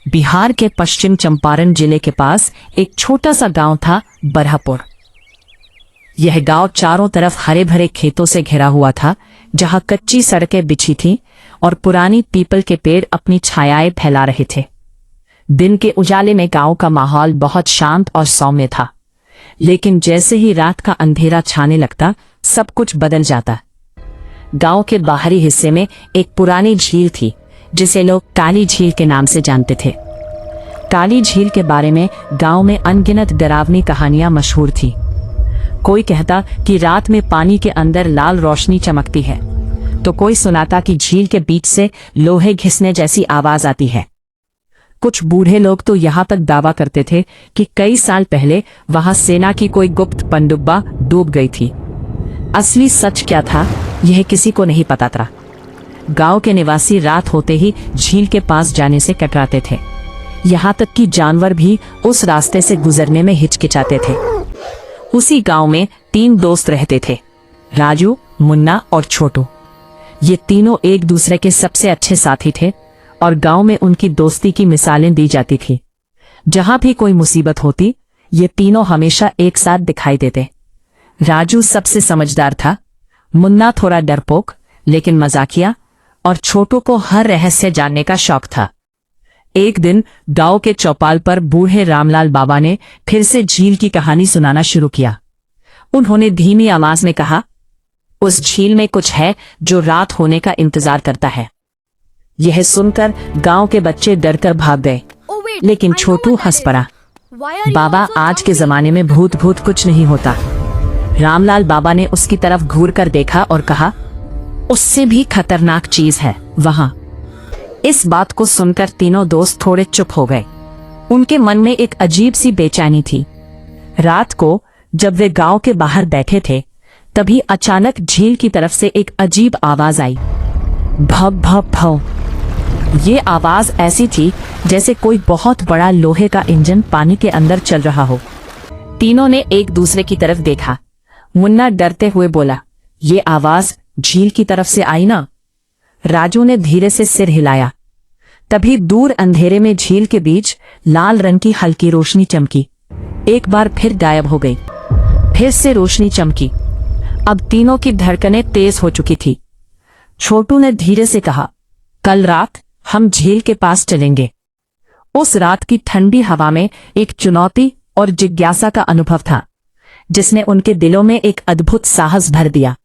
बिहार के पश्चिम चंपारण जिले के पास एक छोटा सा गांव था, बरहपुर। यह गांव चारों तरफ हरे भरे खेतों से घिरा हुआ था, जहां कच्ची सड़कें बिछी थीं और पुरानी पीपल के पेड़ अपनी छायाएं फैला रहे थे। दिन के उजाले में गांव का माहौल बहुत शांत और सौम्य था, लेकिन जैसे ही रात का अंधेरा छाने लगता, सब कुछ बदल जाता। गांव के बाहरी हिस्से में एक पुरानी झील थी, जिसे लोग काली झील के नाम से जानते थे। काली झील के बारे में गांव में अनगिनत डरावनी कहानियां मशहूर थी। कोई कहता कि रात में पानी के अंदर लाल रोशनी चमकती है, तो कोई सुनाता कि झील के बीच से लोहे घिसने जैसी आवाज आती है। कुछ बूढ़े लोग तो यहाँ तक दावा करते थे कि कई साल पहले वहां सेना की कोई गुप्त पनडुब्बा डूब गई थी। असली सच क्या था, यह किसी को नहीं पता था। गांव के निवासी रात होते ही झील के पास जाने से कतराते थे। यहाँ तक कि जानवर भी उस रास्ते से गुजरने में हिचकिचाते थे। उसी गांव में 3 दोस्त रहते थे, राजू, मुन्ना और छोटू। ये तीनों एक दूसरे के सबसे अच्छे साथी थे और गांव में उनकी दोस्ती की मिसालें दी जाती थी। जहां भी कोई मुसीबत होती, ये तीनों हमेशा एक साथ दिखाई देते। राजू सबसे समझदार था, मुन्ना थोड़ा डरपोक लेकिन मजाकिया, और छोटू को हर रहस्य जानने का शौक था। एक दिन गांव के चौपाल पर बूढ़े रामलाल बाबा ने फिर से झील की कहानी सुनाना शुरू किया। उन्होंने धीमी आवाज में कहा, उस झील में कुछ है जो रात होने का इंतजार करता है। यह सुनकर गांव के बच्चे डरकर भाग गए, लेकिन छोटू हंस पड़ा। बाबा, आज के जमाने में भूत कुछ नहीं होता। रामलाल बाबा ने उसकी तरफ घूर कर देखा और कहा, उससे भी खतरनाक चीज है वहां। इस बात को सुनकर तीनों दोस्त थोड़े चुप हो गए। उनके मन में एक अजीब सी बेचैनी थी। रात को जब वे गांव के बाहर बैठे थे, तभी अचानक झील की तरफ से एक अजीब आवाज आई, भव भव भव। ये आवाज ऐसी थी जैसे कोई बहुत बड़ा लोहे का इंजन पानी के अंदर चल रहा हो। तीनों ने एक दूसरे की तरफ देखा। मुन्ना डरते हुए बोला, ये आवाज झील की तरफ से आई ना? राजू ने धीरे से सिर हिलाया। तभी दूर अंधेरे में झील के बीच लाल रंग की हल्की रोशनी चमकी। एक बार फिर गायब हो गई। फिर से रोशनी चमकी। अब तीनों की धड़कनें तेज हो चुकी थी। छोटू ने धीरे से कहा, कल रात हम झील के पास चलेंगे। उस रात की ठंडी हवा में एक चुनौती और जिज्ञासा का अनुभव था, जिसने उनके दिलों में एक अद्भुत साहस भर दिया।